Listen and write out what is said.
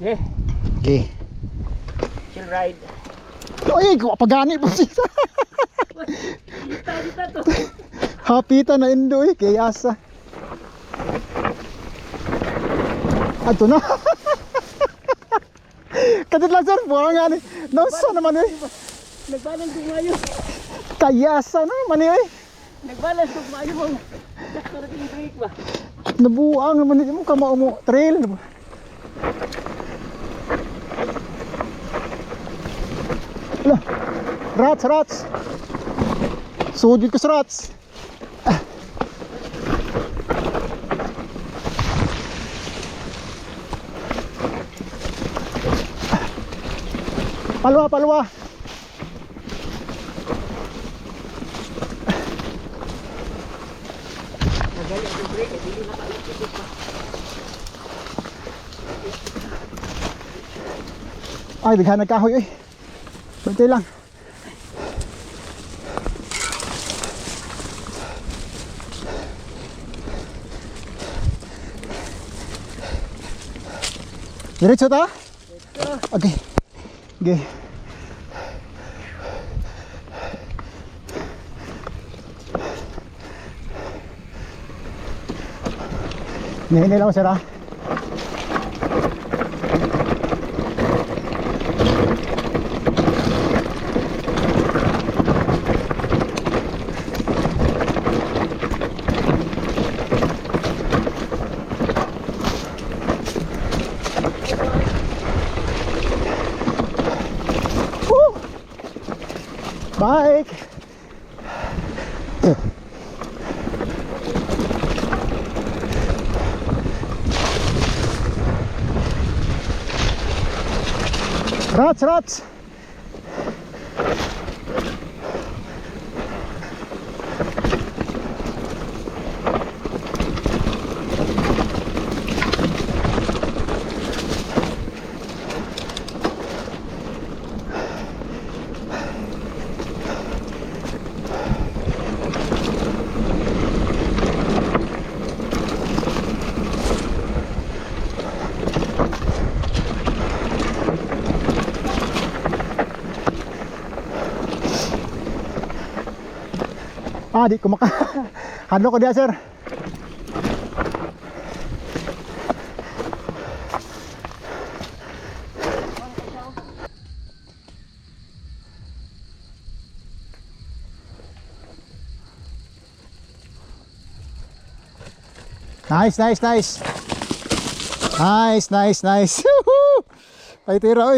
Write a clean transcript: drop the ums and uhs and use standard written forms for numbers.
Yeah. Okay. Chill ride. Ay, pagani po siya. Dita to. Hapita na indo kaya asa. Ato na. Kadit lang sir, buwan nga ni. Nausa naman Nagbalang dumayo. Kaya asa naman Nagbalang dumayo mo. Sakto rin break ba? Nabuang naman mo kamao mo trail. Lah, rats. Sudid ko sa rats. Palwa. Nagaling yung break, hindi nakalapit pa. Ay, bighan nagkahoy Bantay lang. Diretso ta? Okay. Okay. Hindi lang sir Bike. Rats. Di ko maka hadlo ko diya sir. Nice. Nice. Ay tira